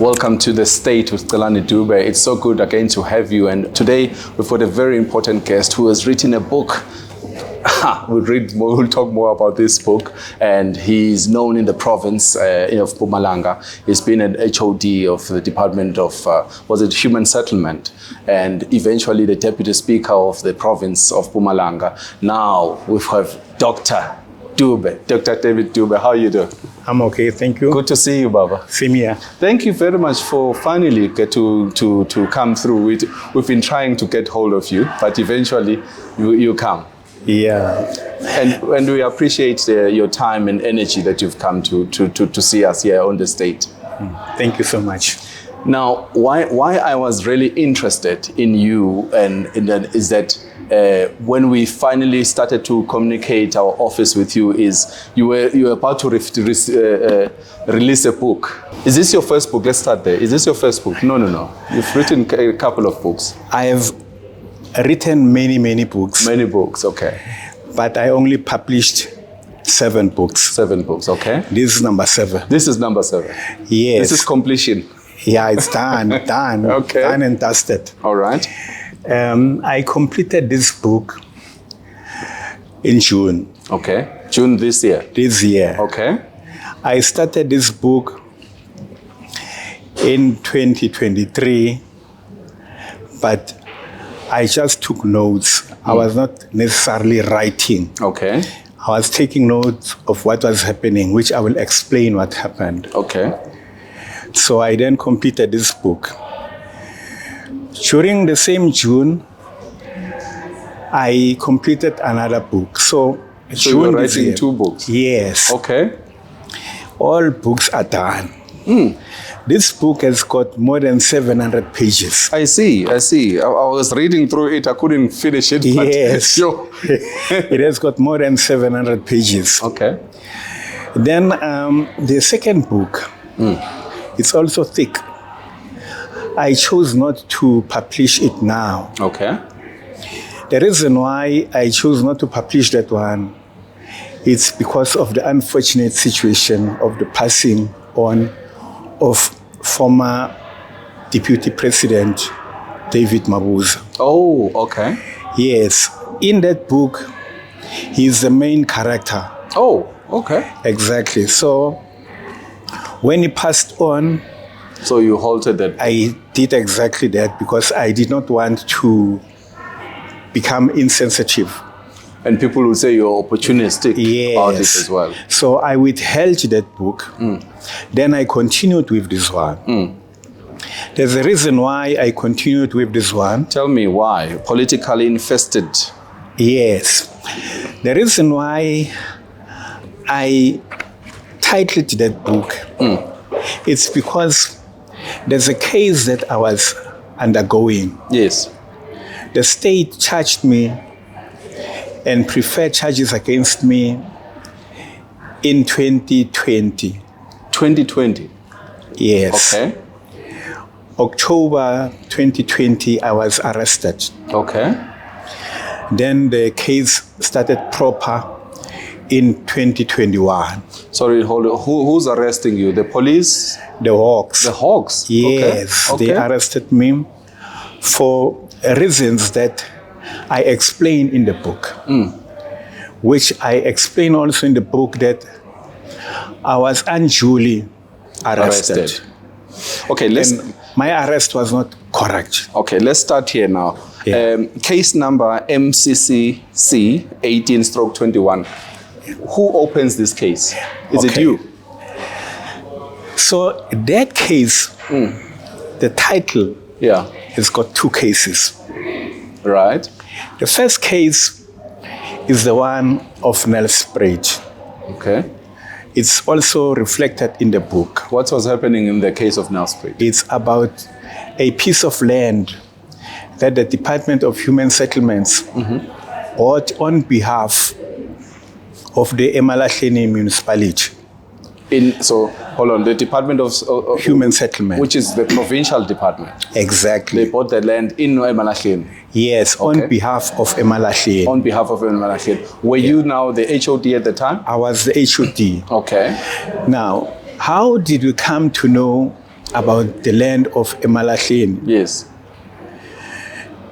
Welcome to the state with Celani Dube. It's so good again to have you. And today we've got a very important guest who has written a book. We'll talk more about this book. And he's known in the province of Mpumalanga. He's been an HOD of the Department of, Human Settlement, and eventually the Deputy Speaker of the province of Mpumalanga. Now we have Dr. Dube, Dr. David Dube. How are you doing? I'm okay, thank you. Good to see you, Baba. Same here. Thank you very much for finally get to come through. We've been trying to get hold of you, but eventually you come. Yeah. And we appreciate your time and energy that you've come to see us here on the state. Thank you so much. Now, why I was really interested in you and in that is that when we finally started to communicate our office with you, is you were about to release a book. Is this your first book? Let's start there. Is this your first book? No. You've written a couple of books. I have written many books. Many books, okay. But I only published 7 books. 7 books, okay. This is number 7. This is number 7. Yes. This is completion. Yeah, it's done. Okay. Done and dusted. All right. I completed this book in June. Okay. June this year. This year. Okay. I started this book in 2023, but I just took notes. I was not necessarily writing. Okay. I was taking notes of what was happening, which I will explain what happened. Okay. So I then completed this book. During the same June, I completed another book. So you were writing 2 books? Yes. Okay. All books are done. This book has got more than 700 pages. I see. I was reading through it. I couldn't finish it. But yes. Sure. It has got more than 700 pages. Okay. Then the second book, it's also thick. I chose not to publish it now. Okay. The reason why I chose not to publish that one, it's because of the unfortunate situation of the passing on of former Deputy President David Mabuza. Oh, okay. Yes. In that book, he's the main character. Oh, okay. Exactly. So when he passed on, so you halted that? I did exactly that because I did not want to become insensitive. And people will say you're opportunistic about it as well. So I withheld that book. Then I continued with this one. There's a reason why I continued with this one. Tell me why. Politically infested. Yes. The reason why I titled that book, it's because there's a case that I was undergoing. Yes. The state charged me and preferred charges against me in 2020. 2020? Yes. Okay. October 2020, I was arrested. Okay. Then the case started proper in 2021. Sorry, hold on. Who's arresting you? The police? The Hawks. The Hawks? Yes. Okay. They arrested me for reasons that I explain in the book, which I explain also in the book that I was unduly arrested. Okay, and my arrest was not correct. Okay, let's start here now. Yeah. Case number MCCC 18/21. Who opens this case? Is it you? So that case, the title has got 2 cases. Right. The first case is the one of Nelspruit. Okay. It's also reflected in the book. What was happening in the case of Nelspruit? It's about a piece of land that the Department of Human Settlements bought on behalf of the Emalahleni municipality. So, hold on, the Department of Human Settlement. Which is the provincial department. Exactly. They bought the land in Emalahleni. Yes, on behalf of Emalahleni. On behalf of Emalahleni. Were you now the HOD at the time? I was the HOD. Okay. Now, how did we come to know about the land of Emalahleni. Yes.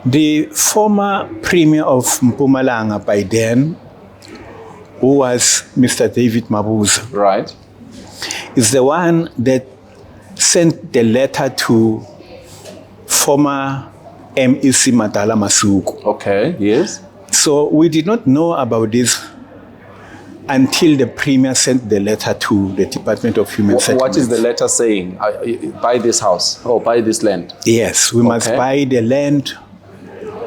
The former premier of Mpumalanga by then, who was Mr. David Mabuza, Right. is the one that sent the letter to former MEC Madala Masuku. Okay. Yes. So we did not know about this until the premier sent the letter to the Department of Human Settlements. What is the letter saying? Buy this house or buy this land? Yes, we must buy the land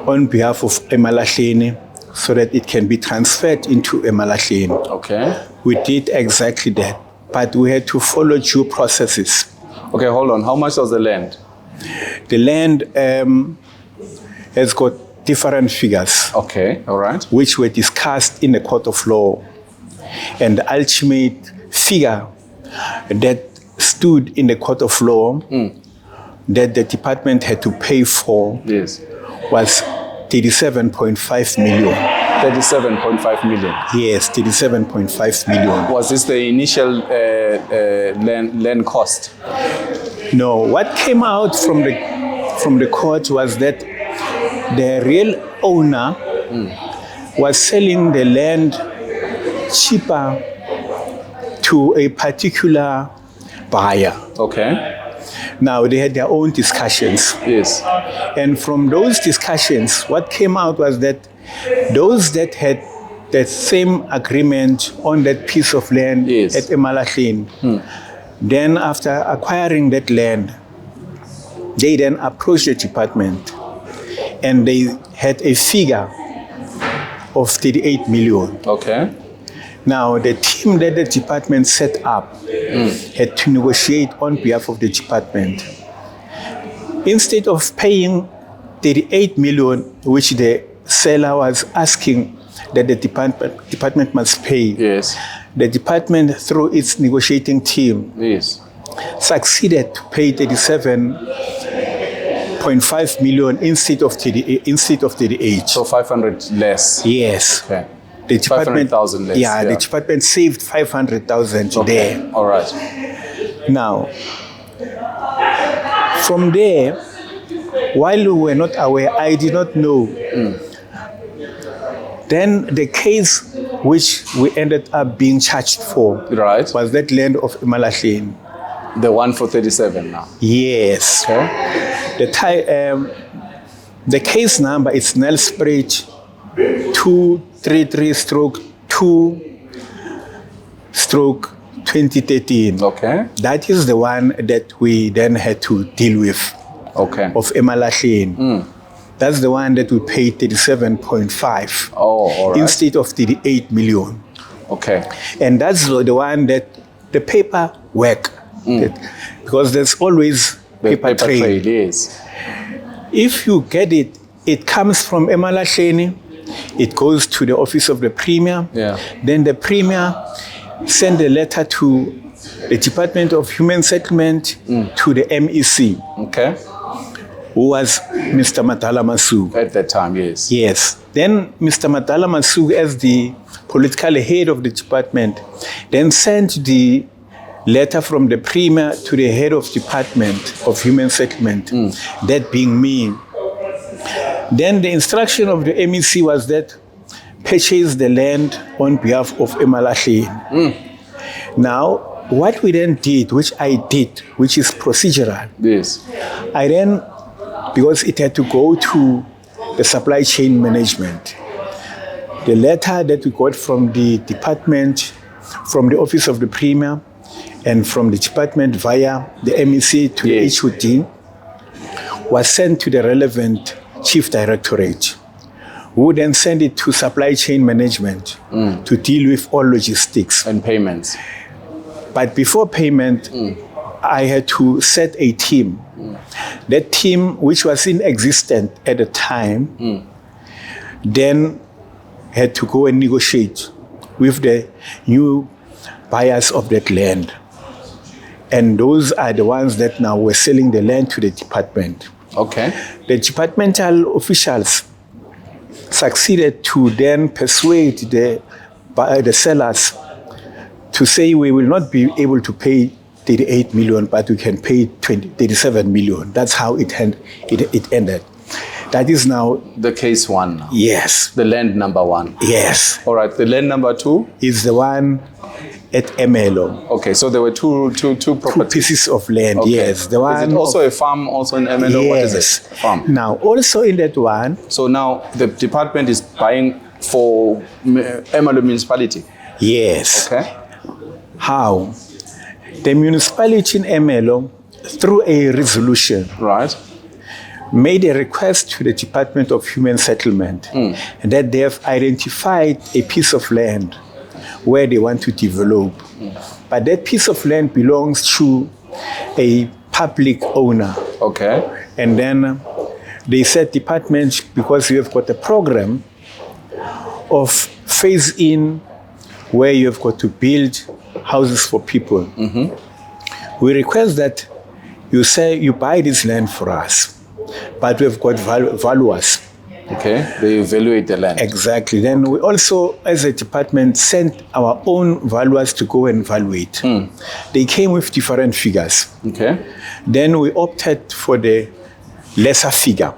on behalf of Emalahleni so that it can be transferred into Emalahleni. Okay. We did exactly that, but we had to follow due processes. Okay, hold on. How much was the land? The land has got different figures. Okay, all right. Which were discussed in the court of law. And the ultimate figure that stood in the court of law that the department had to pay for was 37.5 million. 37.5 million? Yes, 37.5 million. Was this the initial land cost? No, what came out from the court was that the real owner was selling the land cheaper to a particular buyer. Okay. Now, they had their own discussions. Yes. And from those discussions, what came out was that those that had the same agreement on that piece of land at Emalahleni, then after acquiring that land, they then approached the department and they had a figure of 38 million. Okay. Now, the team that the department set up had to negotiate on behalf of the department. Instead of paying 38 million, which the seller was asking that the department must pay, the department, through its negotiating team, succeeded to pay 37.5 million instead of 38. So 500 less. Yes. Okay. The department, 500,000 less. Yeah, the department saved 500,000 there. All right. Now, from there, while we were not aware, I did not know. Then the case which we ended up being charged for was that land of Emalahleni. The one for 37 now? Yes. Okay. The case number is Nelspruit 233/2/2013. Okay. That is the one that we then had to deal with. Okay. Of Emalahleni. That's the one that we paid 37.5. Oh, all right. Instead of 38 million. Okay. And that's the one that the paper work. Because there's always paper trade. Yes. If you get it, it comes from Emalahleni, it goes to the office of the premier. Then the premier send a letter to the Department of Human Settlement to the MEC. Okay. Who was Mr. Madala Masuku. At that time, yes. Yes. Then Mr. Madala Masuku, as the political head of the department, then sent the letter from the premier to the head of Department of Human Settlement, that being me. Then the instruction of the MEC was that purchase the land on behalf of Emalahleni. Now, what we then did, which I did, which is procedural, I then, because it had to go to the supply chain management, the letter that we got from the department, from the office of the premier, and from the department via the MEC to the HOD, was sent to the relevant chief directorate, who would then send it to supply chain management to deal with all logistics. And payments. But before payment, I had to set a team. That team, which was inexistent at the time, then had to go and negotiate with the new buyers of that land. And those are the ones that now were selling the land to the department. Okay. The departmental officials succeeded to then persuade the sellers to say we will not be able to pay 38 million, but we can pay 37 million. That's how it ended. That is now the case one now. Yes. The land number one. Yes. All right. The land number two is the one at Emelo. Okay, so there were two properties. Two pieces of land. Okay. Yes. The one. Is it also a farm also in Emelo? Yes. What is it? Farm. Now, also in that one. So now the department is buying for Emelo municipality. Yes. Okay. How? The municipality in Emelo, through a resolution, right, made a request to the Department of Human Settlement that they have identified a piece of land where they want to develop. But that piece of land belongs to a public owner. Okay. And then they said, department, because you have got a program of phase in where you have got to build houses for people. We request that you say you buy this land for us, but we've got valuers. Okay, they evaluate the land. Exactly. Then we also, as a department, sent our own valuers to go and evaluate. They came with different figures. Okay. Then we opted for the lesser figure.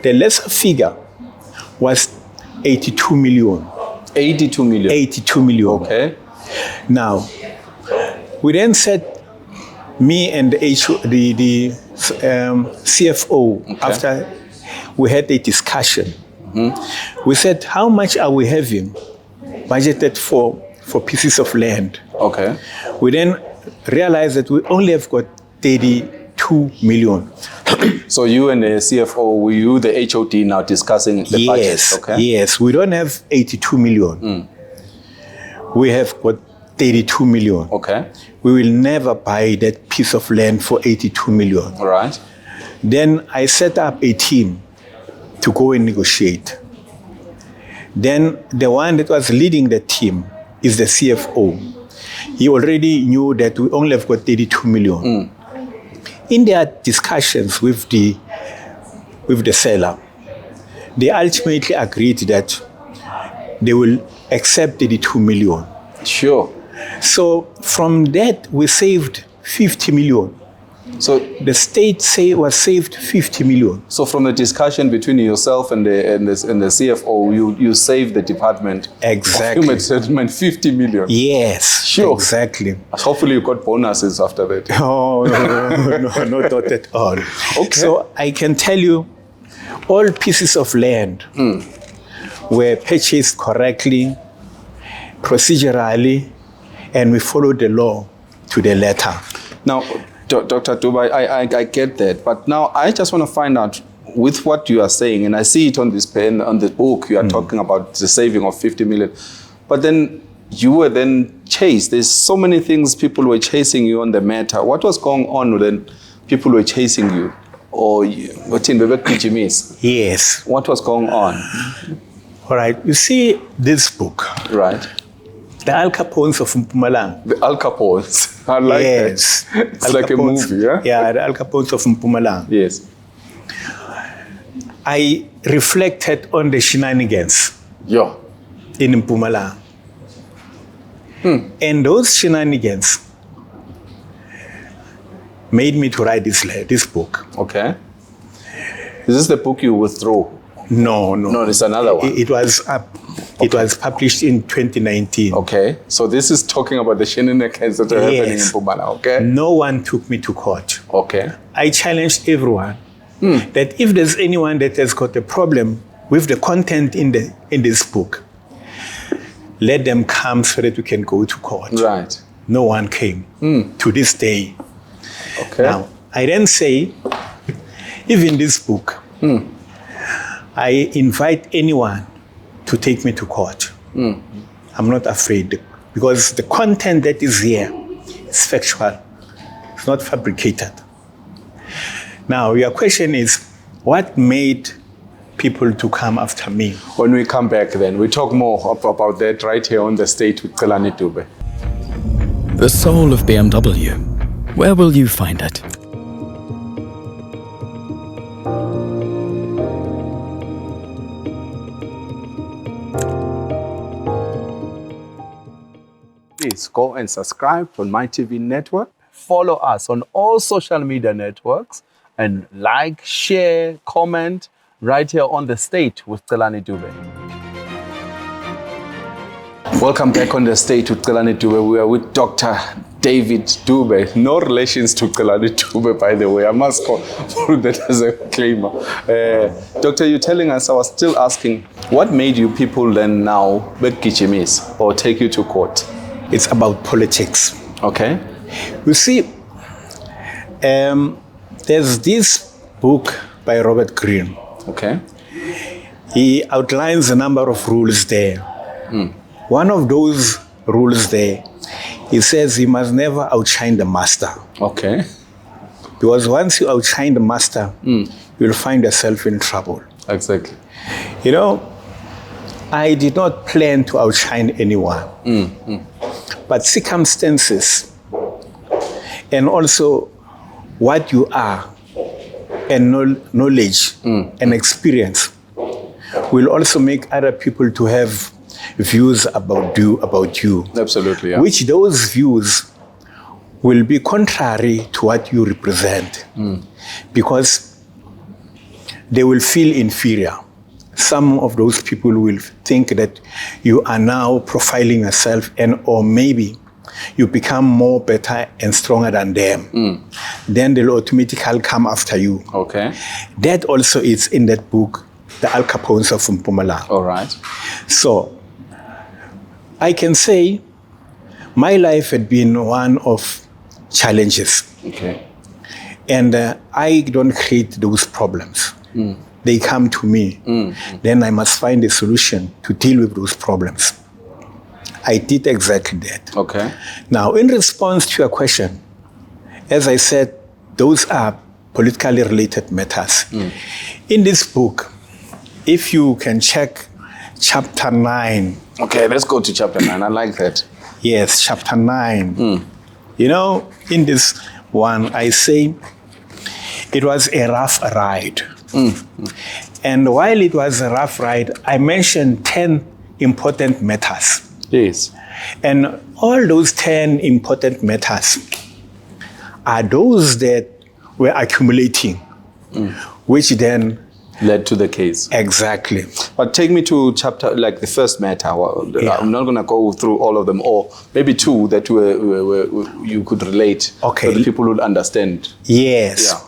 The lesser figure was 82 million. 82 million? 82 million. Okay. Now, we then said, me and the CFO, okay, after we had a discussion, we said, how much are we having budgeted for pieces of land? Okay. We then realized that we only have got 32 million. So you and the CFO, were you the HOD now discussing the budget? Okay. Yes, we don't have 82 million. We have got 32 million. Okay. We will never buy that piece of land for 82 million. All right. Then I set up a team to go and negotiate. Then the one that was leading the team is the CFO. He already knew that we only have got 32 million. In their discussions with the seller, they ultimately agreed that they will accept 32 million. Sure. So from that, we saved 50 million. So the state was saved 50 million. So from the discussion between yourself and the CFO, you saved the department. Exactly. Human settlement 50 million. Yes. Sure. Exactly. Hopefully you got bonuses after that. Oh, no, not at all. Okay. So I can tell you, all pieces of land were purchased correctly, procedurally, and we followed the law to the letter. Now, Dr. Dube, I get that, but now I just want to find out with what you are saying, and I see it on this pen, on the book, you are talking about the saving of 50 million, but then you were then chased. There's so many things people were chasing you on the matter. What was going on when people were chasing you? Or what in Bebek? Yes. What was going on? All right. You see this book. Right. The Al Capones of Mpumalanga. The Al Capones. I like that. It's Al like Capones, a movie, yeah? Yeah, the Al Capones of Mpumalanga. Yes. I reflected on the shenanigans in Mpumalanga. And those shenanigans made me to write this book. Okay. Is this the book you withdrew? No, it's another one. It was published in 2019. Okay, so this is talking about the shenanigans that are happening in Mpumalanga. Okay. No one took me to court. Okay. I challenged everyone that if there's anyone that has got a problem with the content in this book, let them come so that we can go to court. Right. No one came to this day. Okay. Now, I then say, even this book, I invite anyone to take me to court. I'm not afraid because the content that is here is factual. It's not fabricated. Now, your question is, what made people to come after me? When we come back then, we talk more about that right here on the stage with Celani Dube. The soul of BMW. Where will you find it? Please go and subscribe on Mitv Network. follow us on all social media networks, and like, share, comment right here on The State with Celani Dube. Welcome back on The State with Celani Dube. We are with Dr. David Dube. No relations to Celani Dube, by the way. I must put that as a claimer. Doctor, you're telling us, I was still asking, what made you people then now begijimis or take you to court? It's about politics. Okay. You see, there's this book by Robert Greene. Okay. He outlines a number of rules there. One of those rules there, he says you must never outshine the master. Okay. Because once you outshine the master, you'll find yourself in trouble. Exactly. You know, I did not plan to outshine anyone. But circumstances and also what you are and knowledge and experience will also make other people to have views about you. Absolutely, yeah. Which those views will be contrary to what you represent because they will feel inferior. Some of those people will think that you are now profiling yourself or maybe you become more better and stronger than them. Then they'll automatically come after you. Okay. That also is in that book, The Al Capones of Mpumalanga. All right. So, I can say my life had been one of challenges. Okay. And I don't create those problems. They come to me. Then I must find a solution to deal with those problems. I did exactly that. Okay. Now, in response to your question, as I said, those are politically related matters. In this book, if you can check chapter 9. Okay, let's go to chapter 9. I like that. Yes, chapter 9. You know, in this one, I say it was a rough ride. And while it was a rough ride, I mentioned 10 important matters. Yes. And all those 10 important matters are those that were accumulating, which then led to the case. Exactly. But take me to chapter, like the first matter. I'm not going to go through all of them, or maybe two that you could relate. Okay. So that people would understand. Yes. Yeah.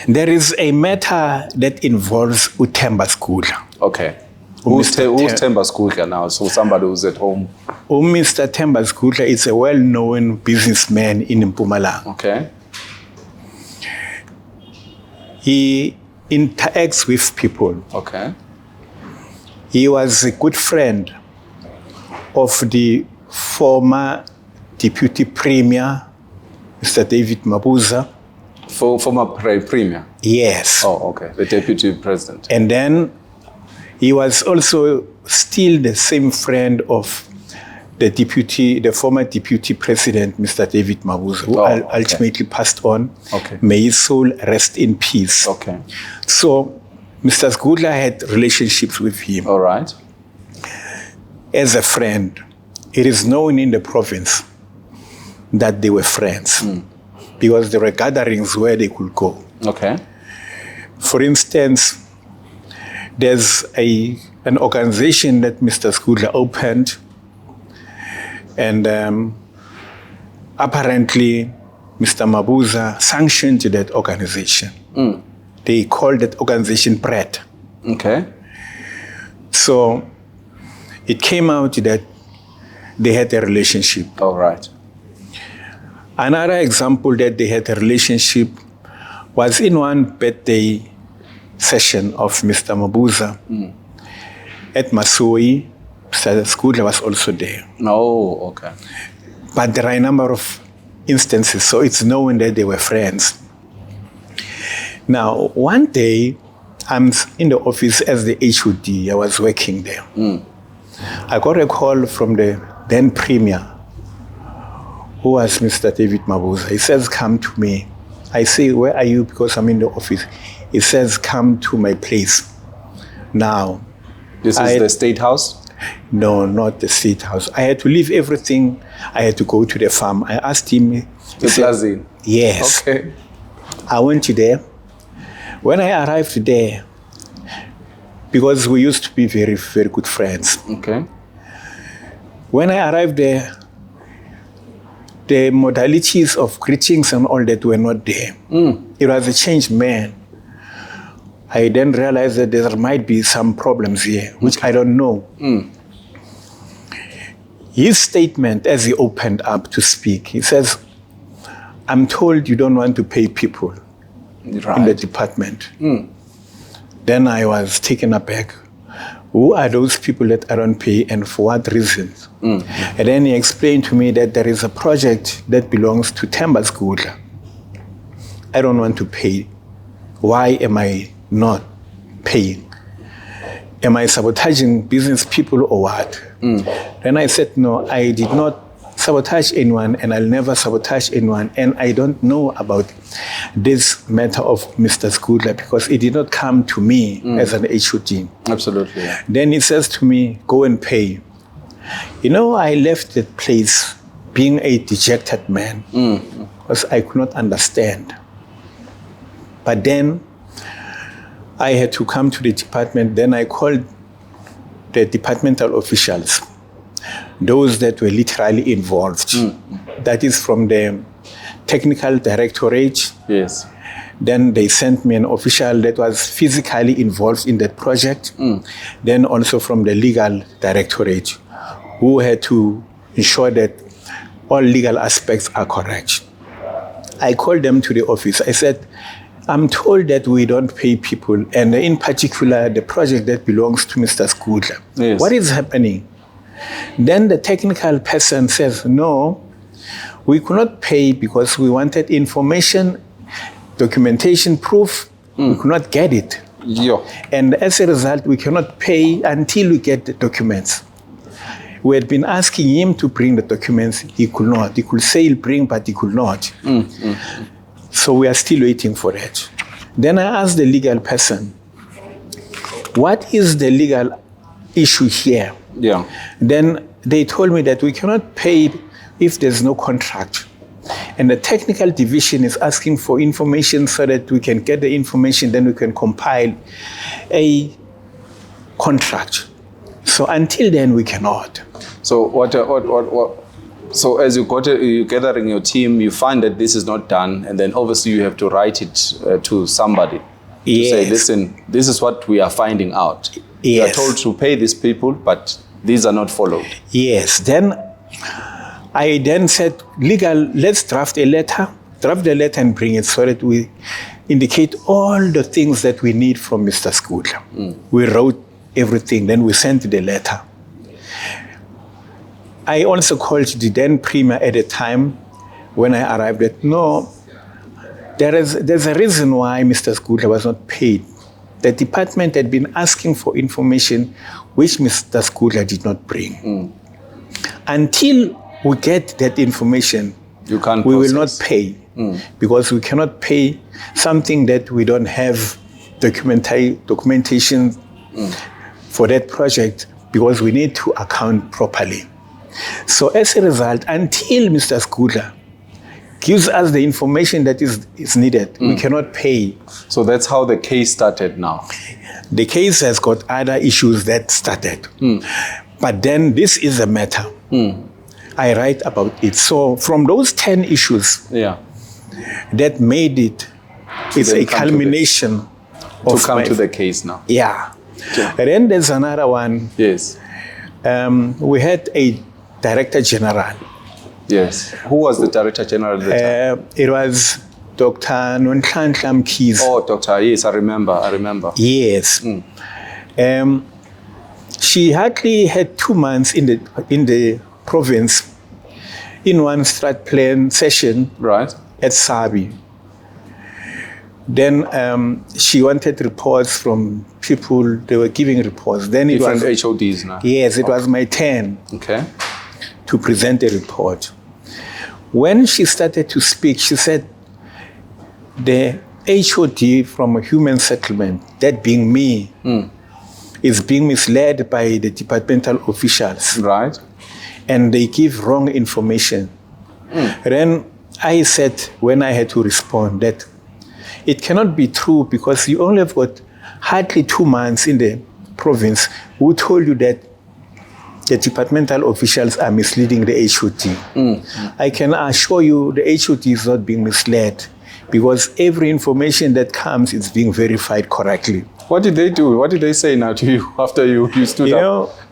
There is a matter that involves Uthemba Skudla. Okay. Who's Themba Skudla now? So somebody who's at home. Mr. Themba Skudla is a well-known businessman in Mpumalanga. Okay. He interacts with people. Okay. He was a good friend of the former Deputy Premier, Mr. David Mabuza. Former Premier? Yes. Oh, okay. The Deputy President. And then he was also still the same friend of the former Deputy President, Mr. David Mabuza, who ultimately passed on. Okay. May his soul rest in peace. Okay. So, Mr. Skudla had relationships with him. All right. As a friend, it is known in the province that they were friends because there were gatherings where they could go. Okay. For instance, there's an organization that Mr. Skudla opened, and apparently Mr. Mabuza sanctioned that organization. They called that organization BRED. Okay. So it came out that they had a relationship. All right. Another example that they had a relationship was in one birthday session of Mr. Mabuza at Masoi. Mr. Skudla was also there. Oh, okay. But there are a number of instances, so it's known that they were friends. Now, one day, I'm in the office as the HOD. I was working there. I got a call from the then Premier, who was Mr. David Mabuza. He says, come to me. I say, where are you? Because I'm in the office. He says, come to my place. Now. This is the State House? No, not the State House. I had to leave everything. I had to go to the farm. I asked him. He said, yes. Okay. I went to there. When I arrived there, because we used to be very, very good friends. Okay. When I arrived there, the modalities of greetings and all that were not there. It was a changed man. I then realized that there might be some problems here, which I don't know. His statement, as he opened up to speak, he says, I'm told you don't want to pay people in the department. Then I was taken aback. Who are those people that I don't pay and for what reasons? And then he explained to me that there is a project that belongs to Themba's Gudla. I don't want to pay. Why am I not paying? Am I sabotaging business people or what? Then I said, no, I did not sabotage anyone and I'll never sabotage anyone. And I don't know about this matter of Mr. Skudla because it did not come to me as an HOD. Absolutely. Yeah. Then he says to me, go and pay. You know, I left that place being a dejected man because I could not understand. But then I had to come to the department. Then I called the departmental officials, those that were literally involved. That is from the technical directorate. Yes. Then they sent me an official that was physically involved in that project. Then also from the legal directorate, who had to ensure that all legal aspects are correct. I called them to the office. I said, I'm told that we don't pay people, and in particular, the project that belongs to Mr. Skudla. Yes. What is happening? Then the technical person says, no, we could not pay because we wanted information, documentation, proof. We could not get it. Yeah. And as a result, we cannot pay until we get the documents. We had been asking him to bring the documents. He could not. He could say he'll bring, but he could not. So we are still waiting for that. Then I asked the legal person, what is the legal issue here? Yeah. Then they told me that we cannot pay if there's no contract. And the technical division is asking for information so that we can get the information, then we can compile a contract. So until then, we cannot. So So as you gathering your team, you find that this is not done, and then obviously you have to write it to somebody. Yes. To say, listen, this is what we are finding out. Yes. We are told to pay these people, but these are not followed. Yes. Then I then said, legal, let's draft the letter and bring it so that we indicate all the things that we need from Mr. Skudla. We wrote everything, then we sent the letter. I also called the then Premier at the time when I arrived that, no, there's a reason why Mr. Skudla was not paid. The department had been asking for information which Mr. Skudla did not bring. Until we get that information, we will not pay because we cannot pay something that we don't have documentation for that project because we need to account properly. So as a result, until Mr. Skudla gives us the information that is needed, we cannot pay. So that's how the case started now. The case has got other issues that started. But then this is a matter. I write about it. So from those 10 issues that made it, it's a culmination to come to the case now. Yeah. And then there's another one. Yes. We had a Director General. Yes. Who was the Director General at the time? It was Dr. Nonhlanhla Mkhize. Oh, Doctor, yes, I remember. Yes. She hardly had 2 months in the province in one strat plan session at Sabi. Then she wanted reports from people. They were giving reports. Then it different was HODs now. Yes, it was my turn. Okay. To present a report. When she started to speak, she said, the HOD from a human settlement, that being me, is being misled by the departmental officials. Right. And they give wrong information. Then I said, when I had to respond, that it cannot be true because you only have got hardly 2 months in the province. Who told you that the departmental officials are misleading the HOD? I can assure you the HOD is not being misled because every information that comes is being verified correctly. What did they do? What did they say now to you after you stood up?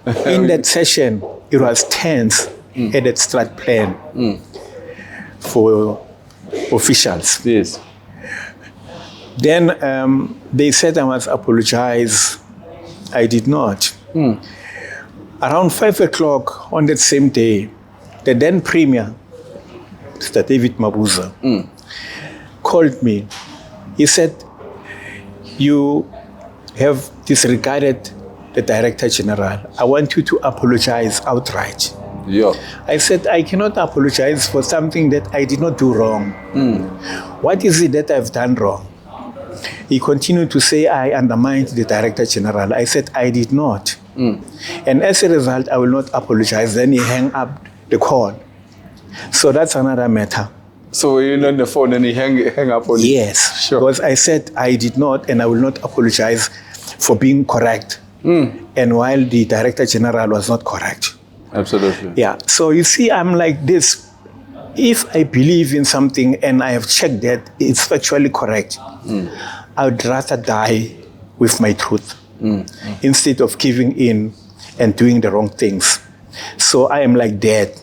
Know, in that session, it was tense at that strat plan for officials. Yes. Then they said I must apologize. I did not. Around 5 o'clock on that same day, the then Premier, Mr. David Mabuza, called me. He said, you have disregarded the Director General. I want you to apologize outright. Yeah. I said, I cannot apologize for something that I did not do wrong. What is it that I've done wrong? He continued to say, I undermined the Director General. I said, I did not. And as a result, I will not apologize. Then he hung up the call. So that's another matter. So you're on the phone and he hang up on you? Yes. Sure. Because I said I did not and I will not apologize for being correct. And while the Director General was not correct. Absolutely. Yeah. So you see, I'm like this. If I believe in something and I have checked that it's factually correct, I would rather die with my truth instead of giving in and doing the wrong things. So I am like that.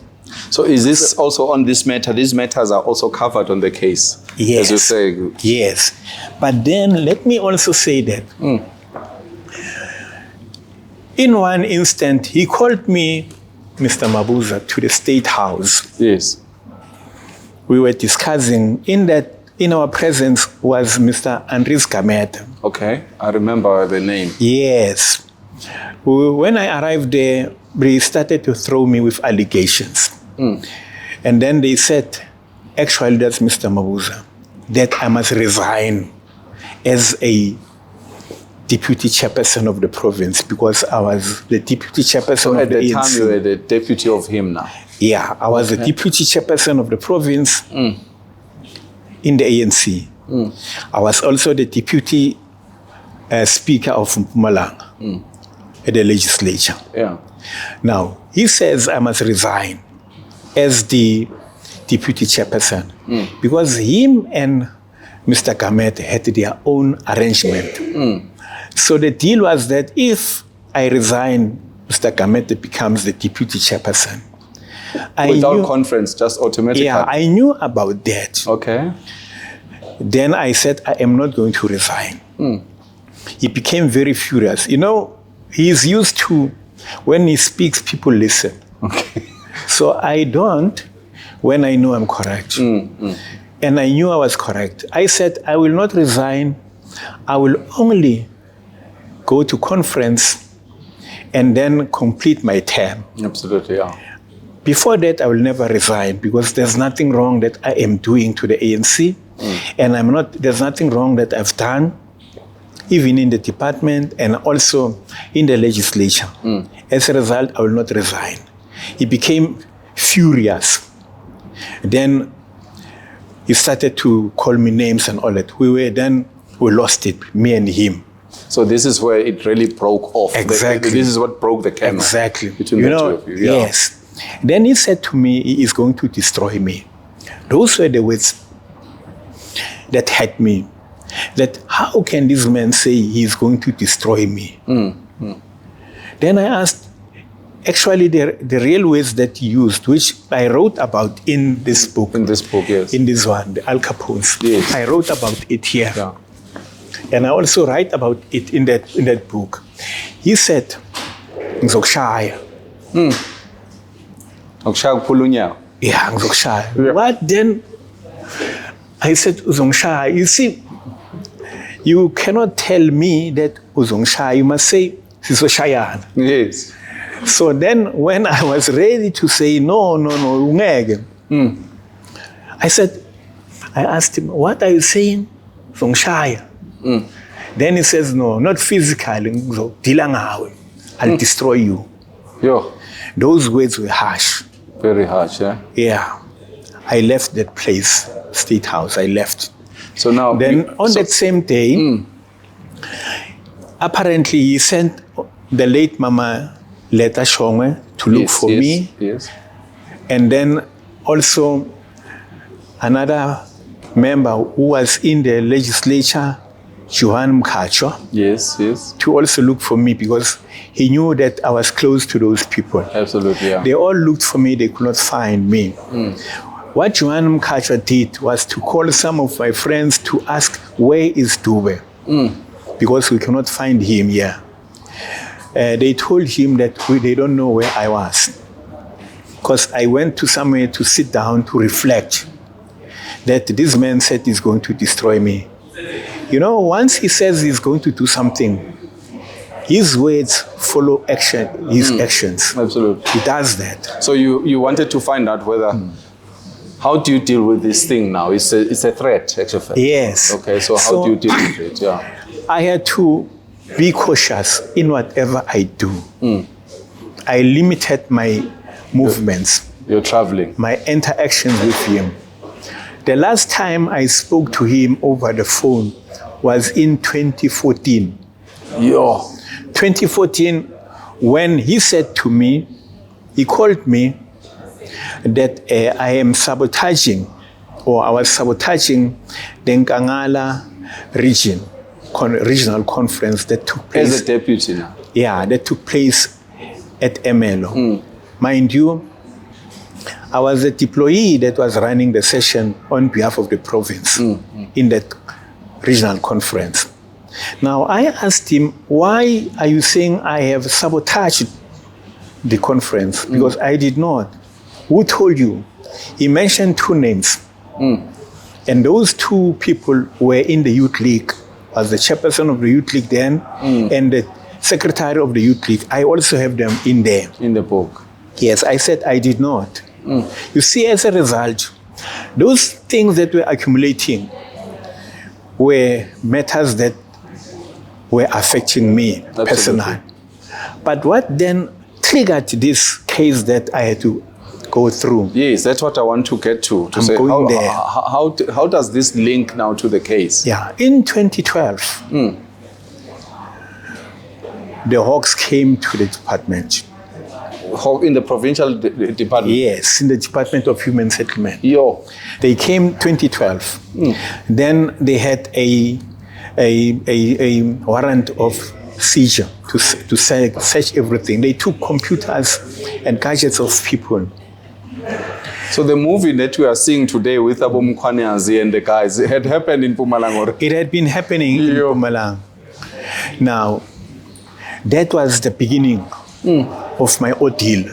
So is this also on this matter? These matters are also covered on the case? Yes. As you say. Yes. But then let me also say that in one instant, he called me, Mr. Mabuza, to the State House. Yes. We were discussing, in our presence was Mr. Andries Gamete. Okay, I remember the name. Yes. When I arrived there, they started to throw me with allegations. And then they said, actually, that's Mr. Mabuza, that I must resign as a deputy chairperson of the province because I was the deputy chairperson So of at the the time ANC. you were the deputy of him now? Yeah, I was the deputy chairperson of the province in the ANC. I was also the deputy speaker of Mpumalanga at the legislature. Yeah. Now, he says I must resign as the deputy chairperson because him and Mr. Gamete had their own arrangement. So the deal was that if I resign, Mr. Gamete becomes the deputy chairperson. Without conference, just automatically? Yeah, I knew about that. Okay. Then I said, I am not going to resign. He became very furious. You know, he is used to, when he speaks, people listen. Okay. So I don't when I know I'm correct. And I knew I was correct. I said, I will not resign. I will only go to conference and then complete my term. Absolutely, yeah. Before that, I will never resign because there's nothing wrong that I am doing to the ANC. And there's nothing wrong that I've done, even in the department and also in the legislature. As a result, I will not resign. He became furious. Then he started to call me names and all that. We lost it, me and him. So this is where it really broke off. Exactly. This is what broke the camera. Exactly. Between the two of you. Yeah. Yes. Then he said to me, he is going to destroy me. Those were the words that hurt me. That how can this man say he is going to destroy me? Then I asked, actually the real words that he used, which I wrote about in this book. In this book, yes. In this one, the Al Capones. Yes. I wrote about it here. Yeah. And I also write about it in that book. He said, "Ngizokushaya." Ukushaya kuphula unyawo. Yeah, ngizokushaya. Yeah. What then? I said, "Uzongishaya." You see, you cannot tell me that uzongishaya. You must say, "Sizoshayana." Yes. So then when I was ready to say, no, ungeke. I asked him, what are you saying? Zongishaya. Then he says, no, not physically. Ngizodila ngawe. I'll destroy you. Yo, Those words were harsh. very harsh, yeah? Yeah. I left that place, State House. I left. So now... Then on that same day, apparently he sent the late Mama Leta Shongwe to look for me. Yes. And then also another member who was in the legislature, Johan Mkachwa, Yes, yes. to also look for me because he knew that I was close to those people. Absolutely, yeah. They all looked for me, they could not find me. What Johan Mkachwa did was to call some of my friends to ask, where is Dube? Because we cannot find him here. They told him that they don't know where I was. Because I went to somewhere to sit down to reflect that this man said he's going to destroy me. You know, once he says he's going to do something, his words follow action, his actions. Absolutely. He does that. So you wanted to find out whether... How do you deal with this thing now? It's a threat, actually. Yes. Okay, so how do you deal with it? Yeah. I had to be cautious in whatever I do. I limited my movements, You're traveling. my interactions with him. The last time I spoke to him over the phone was in 2014. Yo. 2014, when he said to me, he called me that I am sabotaging, or I was sabotaging the Nkangala regional conference that took place. As a deputy now. Yeah, that took place at Emelo. Mind you, I was a deployee that was running the session on behalf of the province in that regional conference. Now, I asked him, why are you saying I have sabotaged the conference? Because I did not. Who told you? He mentioned two names. And those two people were in the Youth League, as the chairperson of the Youth League then, and the secretary of the Youth League. I also have them in there. In the book. Yes, I said I did not. You see, as a result, those things that were accumulating were matters that were affecting me personally. But what then triggered this case that I had to go through? Yes, that's what I want to get to. I'm say, going there. How does this link now to the case? Yeah, in 2012, the Hawks came to the department. In the provincial department? Yes, in the Department of Human Settlement. Yo. They came 2012. Then they had a warrant of seizure to search everything. They took computers and gadgets of people. So the movie that we are seeing today with Abu Mkhwanyazi and the guys, it had happened in Mpumalanga? It had been happening in Mpumalanga. Now, that was the beginning of my ordeal.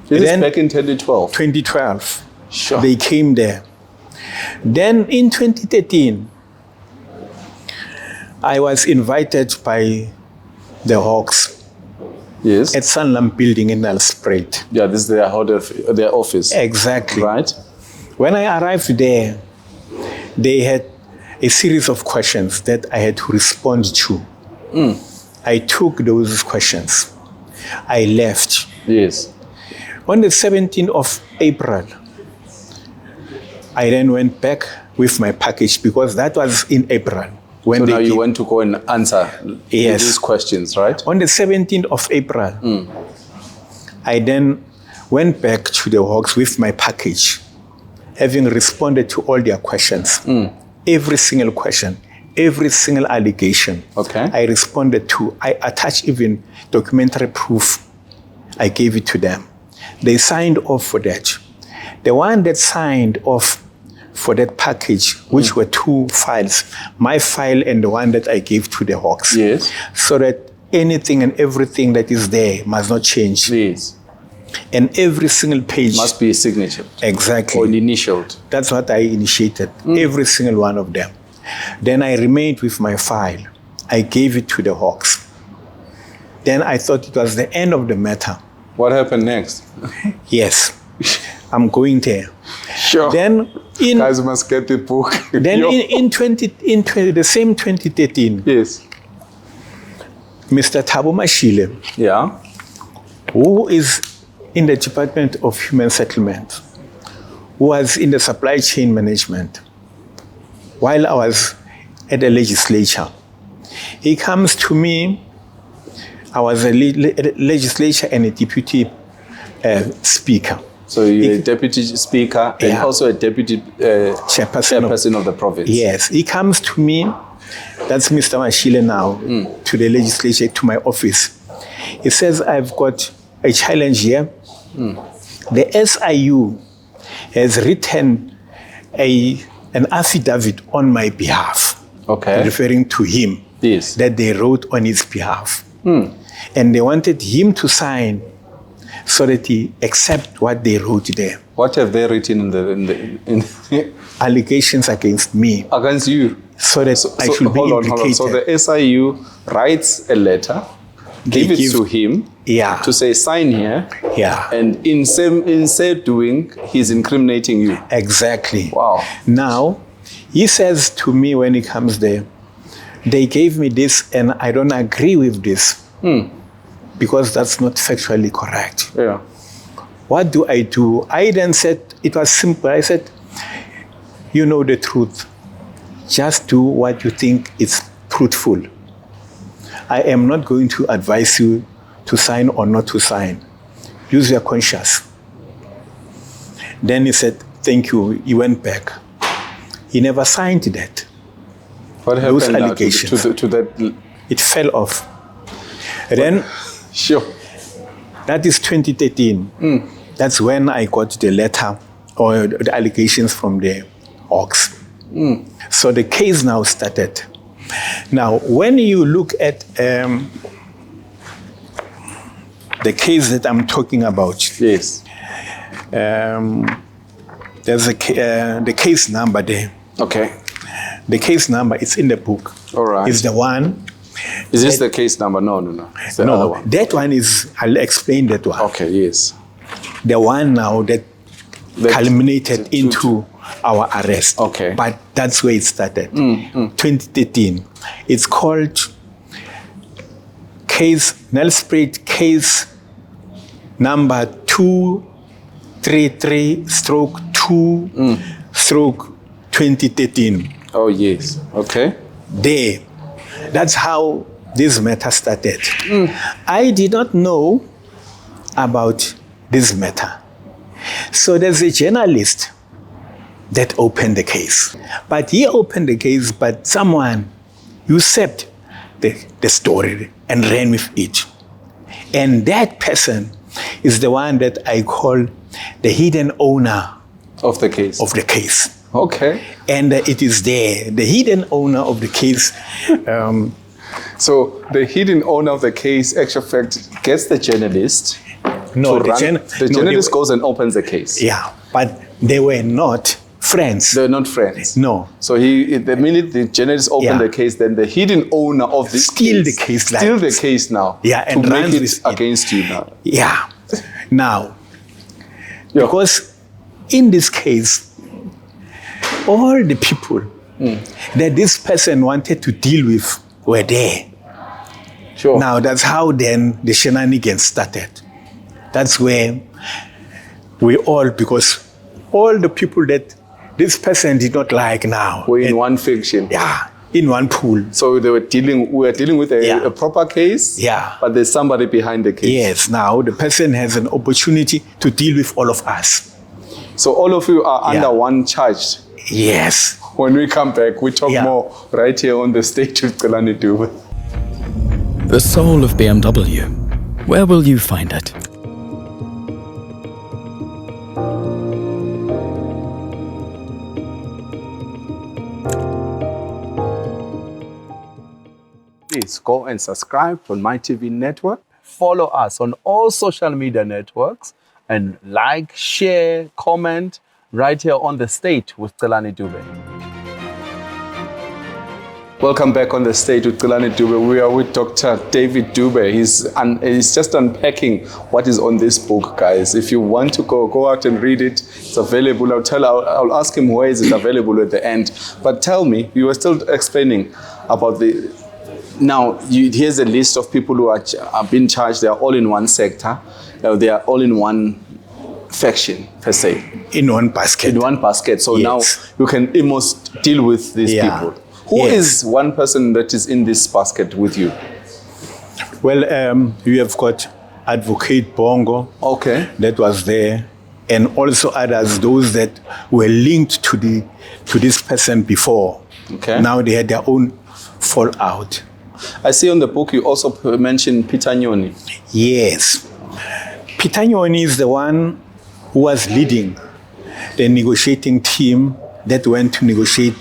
This is back in 2012? 2012. Sure. They came there. Then in 2013, I was invited by the Hawks Yes. at Sanlam Building in Nelspruit. Yeah, this is their office. Exactly. Right? When I arrived there, they had a series of questions that I had to respond to. I took those questions. I left. Yes. On the 17th of April, I then went back with my package because that was in April. When So they now you came. went to go and answer Yes. these questions, right? On the 17th of April, I then went back to the Hawks with my package, having responded to all their questions. Every single question, every single allegation, Okay. I responded to. I attached even documentary proof. I gave it to them. They signed off for that. The one that signed off for that package, which were two files, my file and the one that I gave to the Hawks. Yes. So that anything and everything that is there must not change. Yes. And every single page. Must be a signature. Exactly. Or initialed. That's what I initiated, every single one of them. Then I remained with my file. I gave it to the Hawks. Then I thought it was the end of the matter. What happened next? Yes, I'm going there. Sure. Then Guys must get the book. then Yo. the same 2013, Yes. Mr. Thabo Mashile, Yeah. who is in the Department of Human Settlement, who was in the supply chain management, while I was at the legislature, he comes to me. I was a legislature and a deputy speaker. So you're a deputy speaker and Yeah. also a deputy chairperson of the province. Yes, he comes to me, that's Mr. Mashile now, to the legislature, to my office. He says, I've got a challenge here. The SIU has written an affidavit on my behalf, Okay. referring to him, Yes. that they wrote on his behalf. And they wanted him to sign so that he accept what they wrote there. What have they written in Allegations against me, against you? so that I should be hold on. implicated. So the SIU writes a letter, give it to him, Yeah. to say sign here, Yeah. and in so doing, he's incriminating you. Exactly. Wow. Now, he says to me when he comes there, they gave me this and I don't agree with this because that's not factually correct. Yeah. What do? I then said, it was simple. I said, you know the truth. Just do what you think is truthful. I am not going to advise you to sign or not to sign. Use your conscience. Then he said, thank you. He went back. He never signed that. What Those happened allegations. to that? It fell off. Then, Sure. that is 2013. That's when I got the letter or the allegations from the Hawks. So the case now started. Now, when you look at the case that I'm talking about, Yes. there's the case number there. Okay. The case number, it's in the book. All right. It's the one. Is this the case number? No. It's the other No, one. that one is, I'll explain that one. Okay. Yes. The one now that culminated into our arrest. Okay. But that's where it started. 2013. It's called Nelspruit case number 233/2/2013. Oh yes. Okay. There. That's how this matter started. I did not know about this matter. So there's a journalist that opened the case. But he opened the case, but someone usurped the story and ran with it. And that person is the one that I call the hidden owner Of the case. of the case. Okay. And it is there, the hidden owner of the case. So the hidden owner of the case, actual fact, gets the journalist. No, to run. The journalist goes and opens the case. Yeah, but they were not friends. They're not friends. No. So the minute the journalist opened Yeah. the case, then the hidden owner of this Steal the case like steal the this. case now. Yeah, and to make runs it with it. against you now. Yeah. Now, Yeah. because in this case, all the people that this person wanted to deal with were there. Sure. Now, that's how then the shenanigans started. That's where we all, because all the people that this person did not like now, We're in one fiction. yeah, in one pool. So we were dealing with Yeah. a proper case. Yeah. But there's somebody behind the case. Yes, now the person has an opportunity to deal with all of us. So all of you are Yeah. under one charge. Yes. When we come back, we talk Yeah. more right here on the stage with Celani Dube. The soul of BMW. Where will you find it? Please go and subscribe on Mitv network. Follow us on all social media networks and like, share, comment right here on the stage with Celani Dube. Welcome back on the stage with Celani Dube. We are with Dr. David Dube. He's just unpacking what is on this book, guys. If you want to go out and read it, it's available. I'll ask him where is it available at the end. But tell me, you were still explaining about the. Now, here's a list of people who are being charged. They are all in one sector. They are all in one faction, per se. In one basket. In one basket. So now you can almost deal with these people. Who is one person that is in this basket with you? Well, you have got Advocate Bongo. Okay. That was there. And also others, those that were linked to this person before. Okay. Now they had their own fallout. I see on the book you also mentioned Peter Nyoni. Yes. Peter Nyoni is the one who was leading the negotiating team that went to negotiate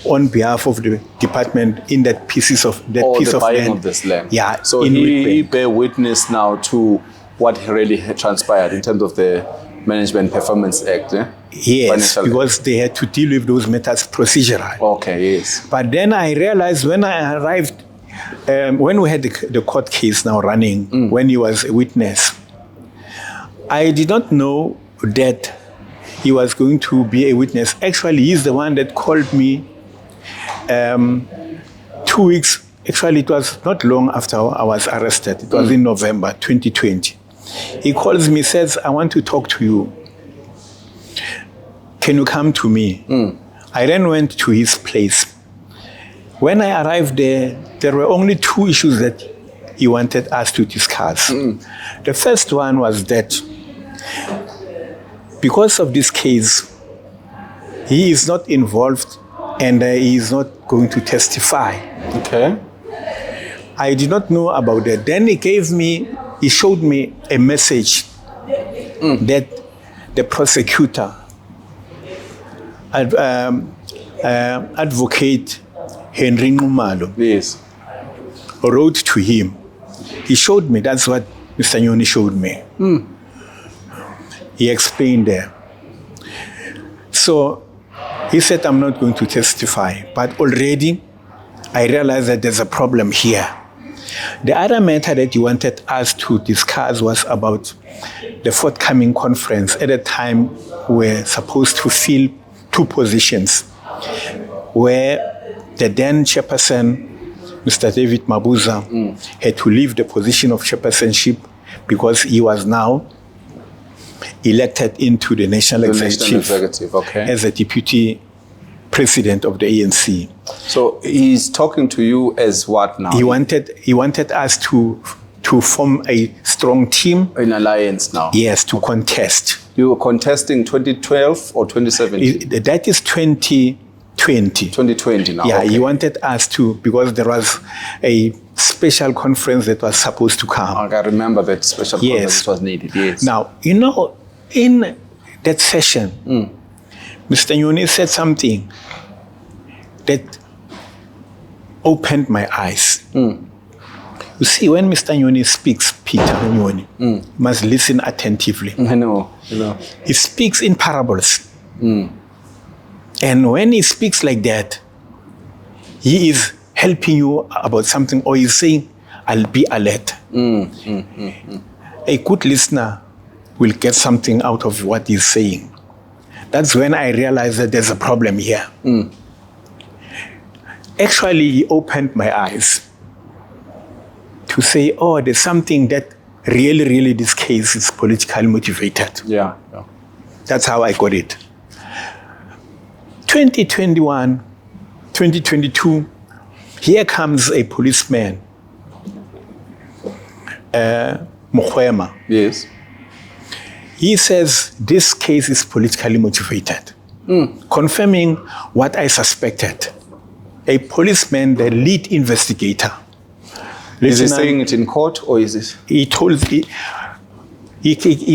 on behalf of the department in that piece of buying land. Of this land. Yeah. So he bear witness now to what really transpired in terms of the Management Performance Act. Yes, because they had to deal with those matters procedurally. Okay, yes. But then I realized when I arrived, when we had the court case now running, when he was a witness, I did not know that he was going to be a witness. Actually, he's the one that called me 2 weeks. Actually, it was not long after I was arrested. It was in November 2020. He calls me, says, I want to talk to you. Can you come to me? I then went to his place. When I arrived there were only two issues that he wanted us to discuss. The first one was that because of this case, he is not involved and he is not going to testify. Okay. I did not know about that. Then he showed me a message that the prosecutor, Advocate Henry Numalo, yes, wrote to him. He showed me, that's what Mr. Nyoni showed me. He explained there. So he said, I'm not going to testify, but already I realized that there's a problem here. The other matter that he wanted us to discuss was about the forthcoming conference. At the time, we were supposed to fill two positions, where the then chairperson, Mr. David Mabuza, had to leave the position of chairpersonship because he was now elected into the National Executive okay, as a deputy president of the ANC. So he's talking to you as what now? He wanted us to form a strong team. An alliance now? Yes, to contest. You were contesting 2012 or 2017? That is 2020. 2020 now. Yeah, okay. He wanted us to, because there was a special conference that was supposed to come. I remember that special conference was needed, yes. Now, in that session, Mr. Nyoni said something that opened my eyes. You see, when Mr. Nyoni speaks, Peter Nyoni, you must listen attentively. I know. He speaks in parables. And when he speaks like that, he is helping you about something, or he's saying, I'll be alert. A good listener will get something out of what he's saying. That's when I realized that there's a problem here. Actually, he opened my eyes to say, oh, there's something that really this case is politically motivated. Yeah. That's how I got it. 2021, 2022, here comes a policeman, Mokwema. Yes. He says this case is politically motivated, confirming what I suspected. A policeman, the lead investigator. Is he saying it in court, or is this? He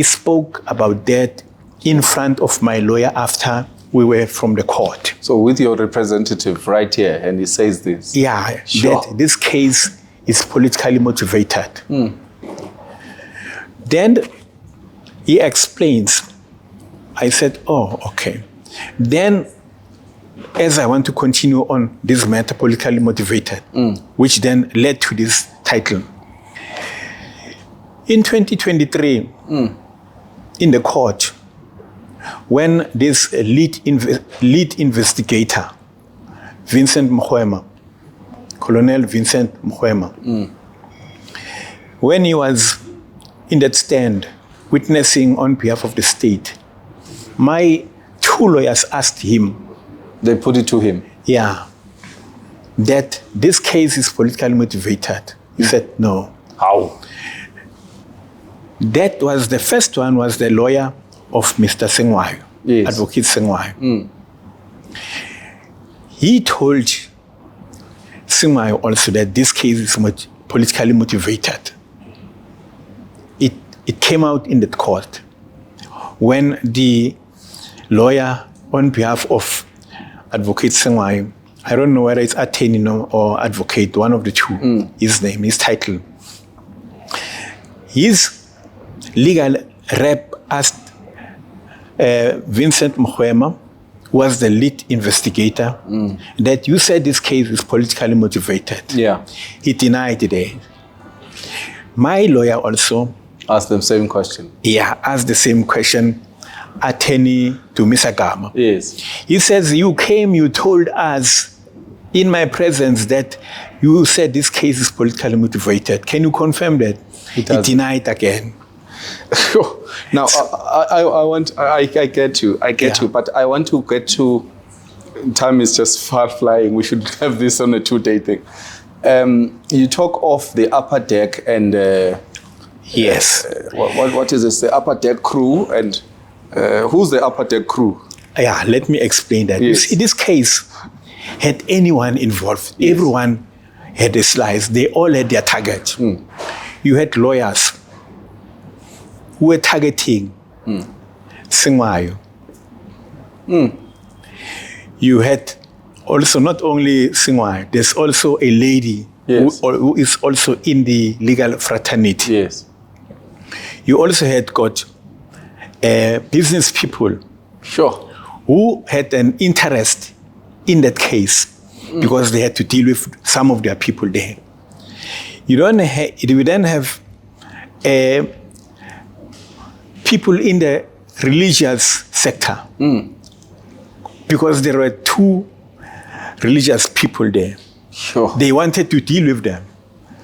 spoke about that in front of my lawyer after we were from the court. So with your representative right here, and he says this? Yeah, sure. That this case is politically motivated. Then he explains. I said, oh, okay. Then as I want to continue on this matter, politically motivated, which then led to this title. In 2023, in the court, when this lead investigator, Vincent Mkhwema, Colonel Vincent Mkhwema, when he was in that stand witnessing on behalf of the state, my two lawyers asked him, they put it to him, that this case is politically motivated. He said no. How? That was the first one, was the lawyer of Mr. Sengwayo, Advocate Sengwayo. He told Sengwayo also that this case is politically motivated. It came out in the court when the lawyer on behalf of Advocate Sengwayo, I don't know whether it's attorney or advocate, one of the two, his name, his title. His legal rep asked Vincent Mkhwema, who was the lead investigator, that you said this case is politically motivated. Yeah. He denied it. My lawyer also asked the same question. Asked the same question, attorney to Mr. Gama. Yes. He says, you came, you told us in my presence that you said this case is politically motivated. Can you confirm that? He denied again. Now, I get you, but I want to get to, time is just far flying. We should have this on a 2-day thing. You talk of the upper deck and yes. What is this? The upper deck crew, and who's the upper deck crew? Let me explain that. Yes. You see, this case had anyone involved. Yes. Everyone had a slice. They all had their target. You had lawyers who were targeting Sengwayo. You had also not only Sengwayo, there's also a lady who is also in the legal fraternity. Yes. You also had got business people who had an interest in that case because they had to deal with some of their people there. You then have people in the religious sector because there were 2 religious people there. They wanted to deal with them.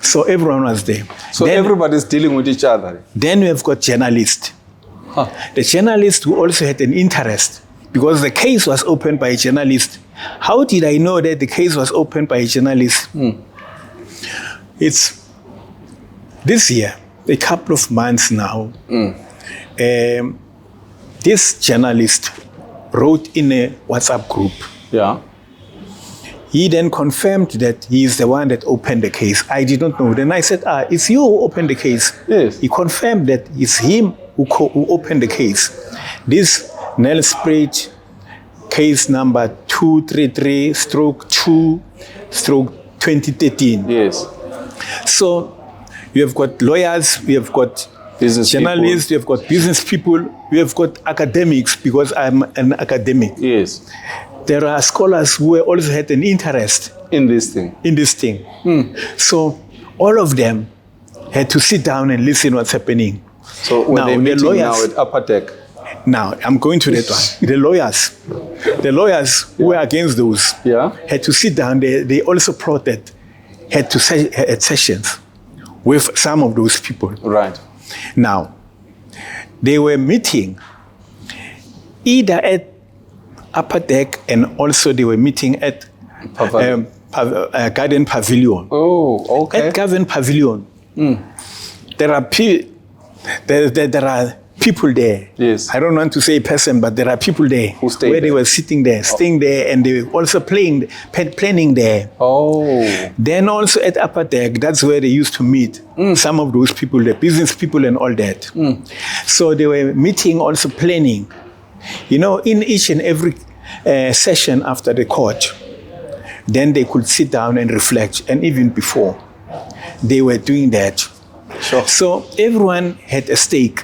So everyone was there. So then, everybody's dealing with each other. Then we have got journalists. The journalists who also had an interest because the case was opened by a journalist. How did I know that the case was opened by a journalist? It's this year, a couple of months now, this journalist wrote in a WhatsApp group. He then confirmed that he is the one that opened the case. I did not know. Then I said, it's you who opened the case. Yes. He confirmed that it's him who opened the case. This Nelspruit case number 233/2/2013. Yes. So you have got lawyers, we have got business journalists, we have got business people, we have got academics because I'm an academic. Yes. There are scholars who also had an interest in this thing. So all of them had to sit down and listen what's happening. So when they're meeting now at upper deck. Now I'm going to that one. The lawyers who were against those had to sit down. They also plotted, had sessions with some of those people. Right. Now they were meeting either at upper deck and also they were meeting at Garden Pavilion. Oh, okay. At Garden Pavilion, there are people there. Yes. I don't want to say person, but there are people there where they were sitting there, staying there, and they were also planning there. Oh. Then also at upper deck, that's where they used to meet some of those people, the business people and all that. So they were meeting, also planning. You know, in each and every session after the court, then they could sit down and reflect. And even before, they were doing that. Sure. So everyone had a stake.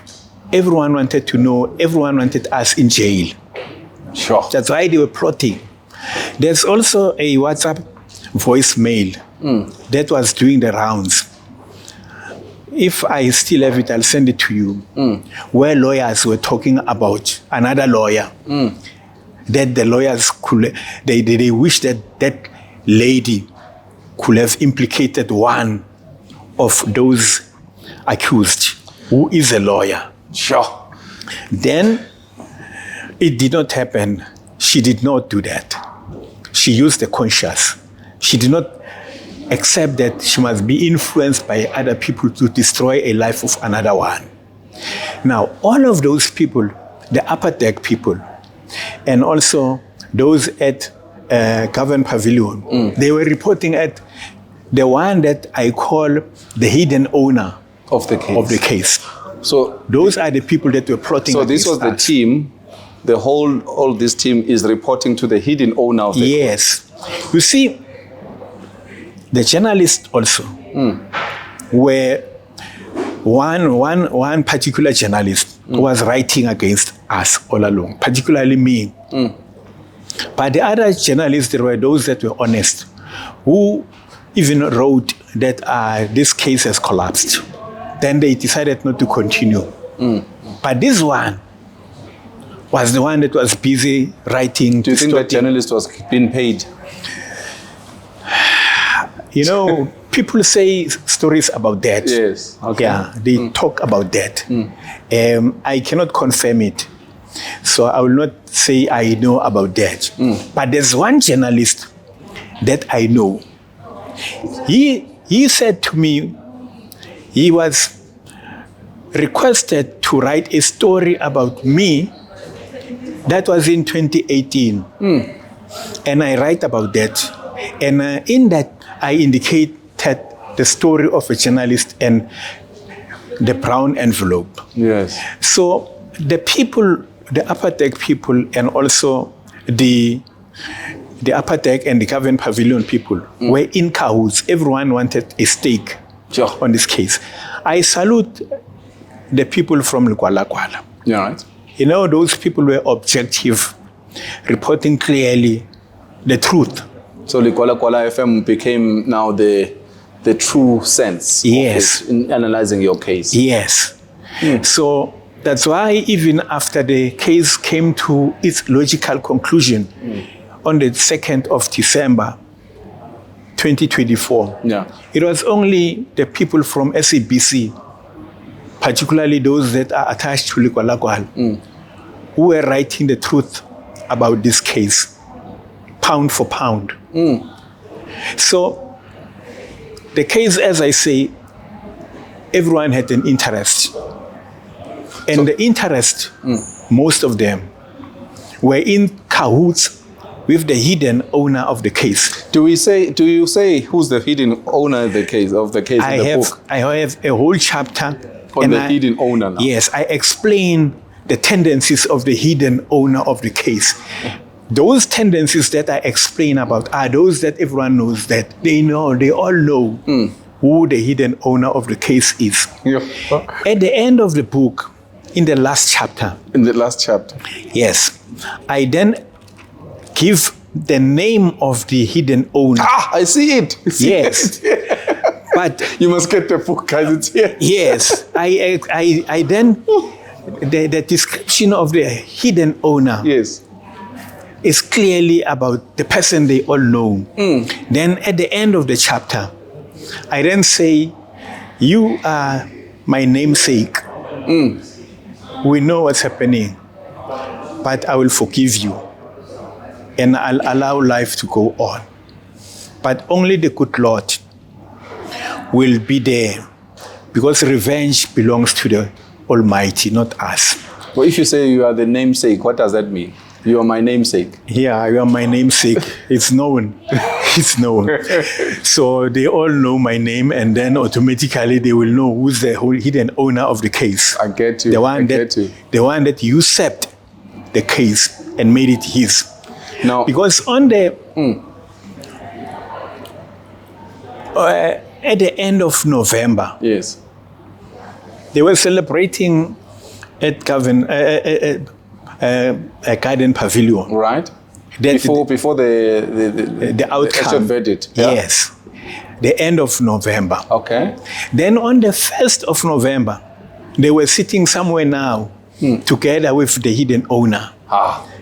Everyone wanted to know. Everyone wanted us in jail. Sure. That's why they were plotting. There's also a WhatsApp voicemail that was doing the rounds. If I still have it, I'll send it to you. Where lawyers were talking about another lawyer. That the lawyers could, they wish that that lady could have implicated one of those accused, who is a lawyer. Sure. Then it did not happen. She did not do that. She used the conscience. She did not accept that she must be influenced by other people to destroy a life of another one. Now, all of those people, the upper deck people, and also those at Government Pavilion, they were reporting at the one that I call the hidden owner Of the case. So those are the people that were plotting. So this was the team. All this team is reporting to the hidden owner of the Yes. You see, the journalists also were one particular journalist who was writing against us all along, particularly me. But the other journalists, there were those that were honest, who even wrote that this case has collapsed. Then they decided not to continue. But this one was the one that was busy writing. Do you think that journalist was being paid? You know, people say stories about that. Yes. Okay. Yeah, they talk about that. I cannot confirm it. So I will not say I know about that. But there's one journalist that I know. He said to me, he was requested to write a story about me. That was in 2018. And I write about that. And in that, I indicate that the story of a journalist and the brown envelope. Yes. So the people, the upper deck people, and also the upper deck and the Government Pavilion people were in cahoots. Everyone wanted a stake on this case. I salute the people from Lukwala. Yeah, right. You know, those people were objective, reporting clearly the truth. So Likwala FM became now the true sense Yes. of it in analyzing your case. Yes. So that's why even after the case came to its logical conclusion on the 2nd of December 2024, it was only the people from SABC, particularly those that are attached to Likwala, who were writing the truth about this case, pound for pound. So the case, as I say, everyone had an interest. And the interest, most of them, were in cahoots with the hidden owner of the case. Do you say who's the hidden owner of the case in the book? I have a whole chapter on the hidden owner now. Yes, I explain the tendencies of the hidden owner of the case. Those tendencies that I explain about are those that everyone knows, that they all know who the hidden owner of the case is. At the end of the book, in the last chapter. Yes. I then give the name of the hidden owner. I see it. Yes. But you must get the book, guys. It's here. Yes. I then the description of the hidden owner. Yes. Is clearly about the person they all know. Then at the end of the chapter, I then say, you are my namesake. We know what's happening, but I will forgive you and I'll allow life to go on. But only the good Lord will be there, because revenge belongs to the Almighty, not us. Well, if you say you are the namesake, what does that mean? You are my namesake. Yeah, you are my namesake. It's known. It's known. So they all know my name, and then automatically they will know who's the hidden owner of the case. I get you. The one that usurped the case and made it his. Now, because on the at the end of November, yes, they were celebrating at Garden Pavilion. Right. Before the outcome. actual verdict. Yeah. Yes. The end of November. Okay. Then on the 1st of November, they were sitting somewhere now together with the hidden owner,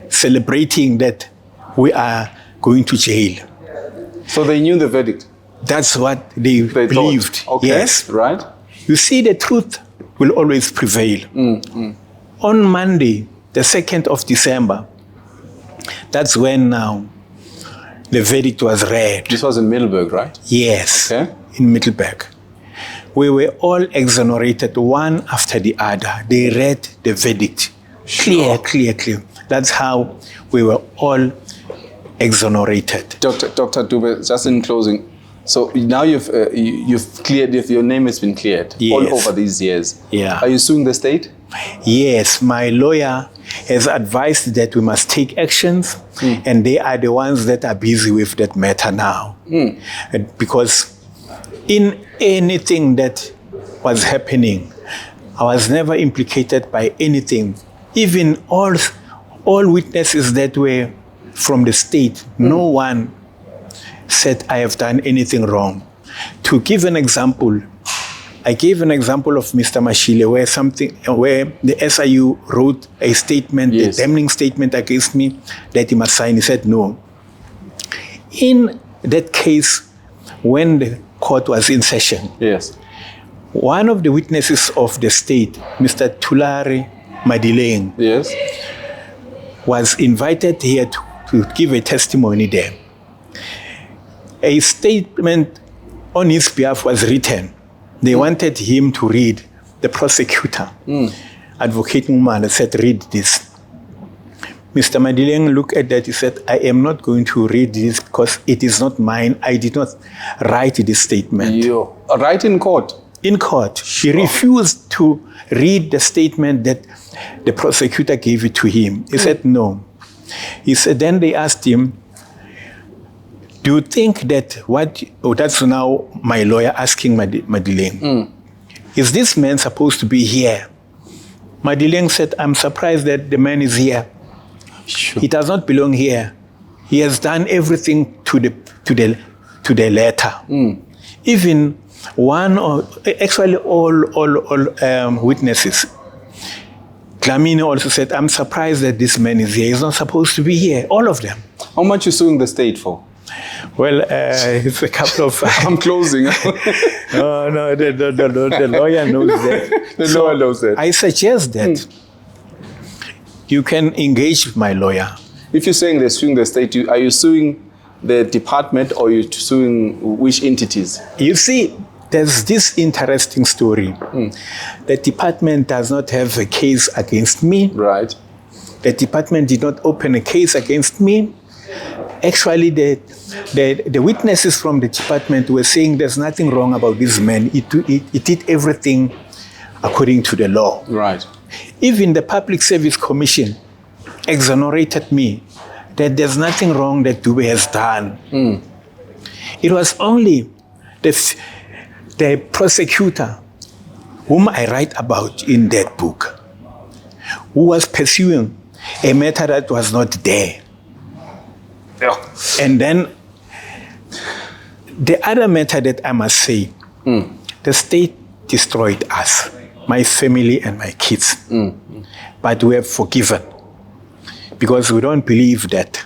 celebrating that we are going to jail. So they knew the verdict? That's what they believed. Thought. Okay. Yes. Right. You see, the truth will always prevail. On Monday, the 2nd of December, that's when now the verdict was read. This was in Middelburg, right? Yes, Okay. in Middelburg. We were all exonerated one after the other. They read the verdict. Clear. That's how we were all exonerated. Dr. Dube, just in closing, so now you've cleared, your name has been cleared all Yes. over these years. Yeah. Are you suing the state? Yes, my lawyer has advised that we must take actions, and they are the ones that are busy with that matter now. Because in anything that was happening, I was never implicated by anything. Even all witnesses that were from the state, no one said I have done anything wrong. To give an example, I gave an example of Mr. Mashile where the SIU wrote a statement, a damning statement against me that he must sign. He said no. In that case, when the court was in session, one of the witnesses of the state, Mr. Tulare Madileng, was invited here to give a testimony there. A statement on his behalf was written. They wanted him to read. The prosecutor, Advocate Ngumala, said, read this. Mr. Madileng looked at that. He said, I am not going to read this because it is not mine. I did not write this statement. Right in court? In court. She refused to read the statement that the prosecutor gave it to him. He said, no. He said, then they asked him, do you think that that's now my lawyer asking Madileng, is this man supposed to be here? Madileng said, I'm surprised that the man is here. Sure. He does not belong here. He has done everything to the letter. Even all witnesses. Dlamini also said, I'm surprised that this man is here. He's not supposed to be here. All of them. How much are you suing the state for? Well, it's a couple of... I'm closing. No, the lawyer knows that. The lawyer knows that. I suggest that you can engage with my lawyer. If you're saying they're suing the state, are you suing the department or are you suing which entities? You see, there's this interesting story. The department does not have a case against me. Right. The department did not open a case against me. Actually, the witnesses from the department were saying there's nothing wrong about this man. It did everything according to the law. Right. Even the Public Service Commission exonerated me that there's nothing wrong that Dube has done. It was only the prosecutor, whom I write about in that book, who was pursuing a matter that was not there. And then the other matter that I must say, the state destroyed us, my family and my kids. But we have forgiven because we don't believe that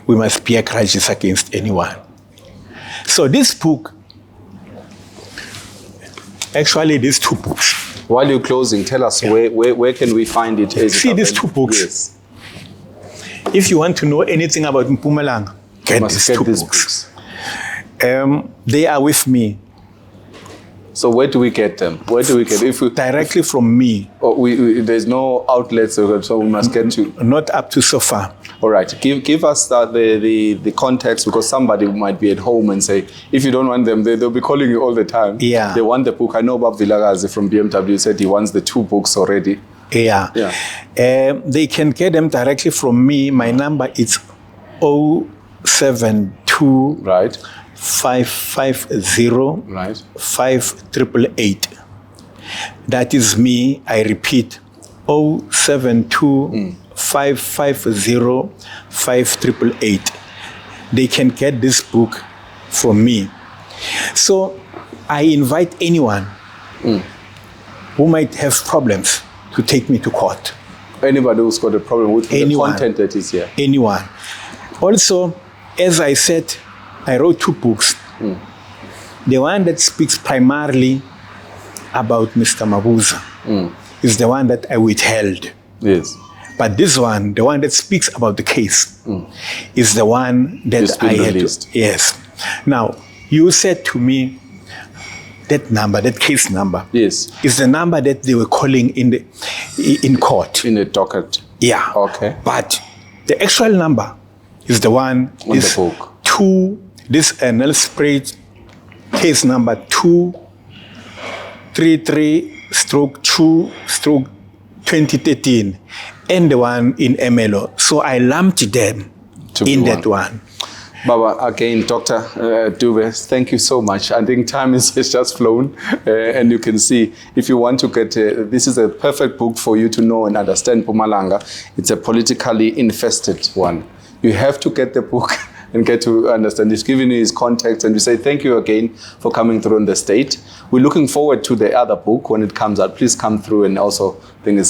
we must bear grudges against anyone. So this book, actually these two books. While you're closing, tell us where can we find it? See these two books. Yes. If you want to know anything about Mpumalanga, get these two books. They are with me. So where do we get them? Where do we get them? Directly from me. There's no outlets, so we must get to. Not up to so far. All right. Give us the context, because somebody might be at home and say, if you don't want them, they'll be calling you all the time. Yeah. They want the book. I know Bob Vilagazi from BMW said he wants the two books already. Yeah. They can get them directly from me. My number is 072 right 550 right 5888. That is me. I repeat, 072 550-5888. They can get this book from me. So I invite anyone who might have problems to take me to court. Anybody who's got a problem with the content that is here. Anyone. Also, as I said, I wrote 2 books. The one that speaks primarily about Mr. Mabuza is the one that I withheld. Yes. But this one, the one that speaks about the case, is the one that I had released. Yes. Now, you said to me, that number, that case number, yes, is the number that they were calling in court. In the docket. Yeah. Okay. But the actual number is the one on the book. This Nelspruit case number 233/2/2013, and the one in MLO. So I lumped them in that one. Baba, again, Dr. Dube, thank you so much. I think time has just flown, and you can see, if you want to get, this is a perfect book for you to know and understand Mpumalanga. It's a politically infested one. You have to get the book and get to understand. He's giving you his context, and we say thank you again for coming through on the state. We're looking forward to the other book when it comes out. Please come through, and also thank you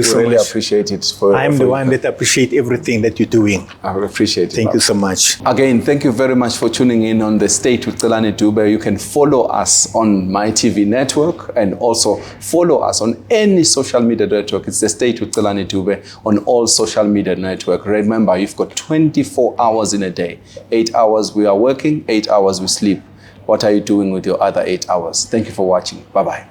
so much. We really appreciate it. I'm the one that appreciate everything that you're doing. I appreciate it. Thank you so much. Again, thank you very much for tuning in on The State with Celani Dube. You can follow us on Mitv network and also follow us on any social media network. It's The State with Celani Dube on all social media network. Remember, you've got 24 hours in a day. 8 hours we are working, 8 hours we sleep. What are you doing with your other 8 hours? Thank you for watching. Bye-bye.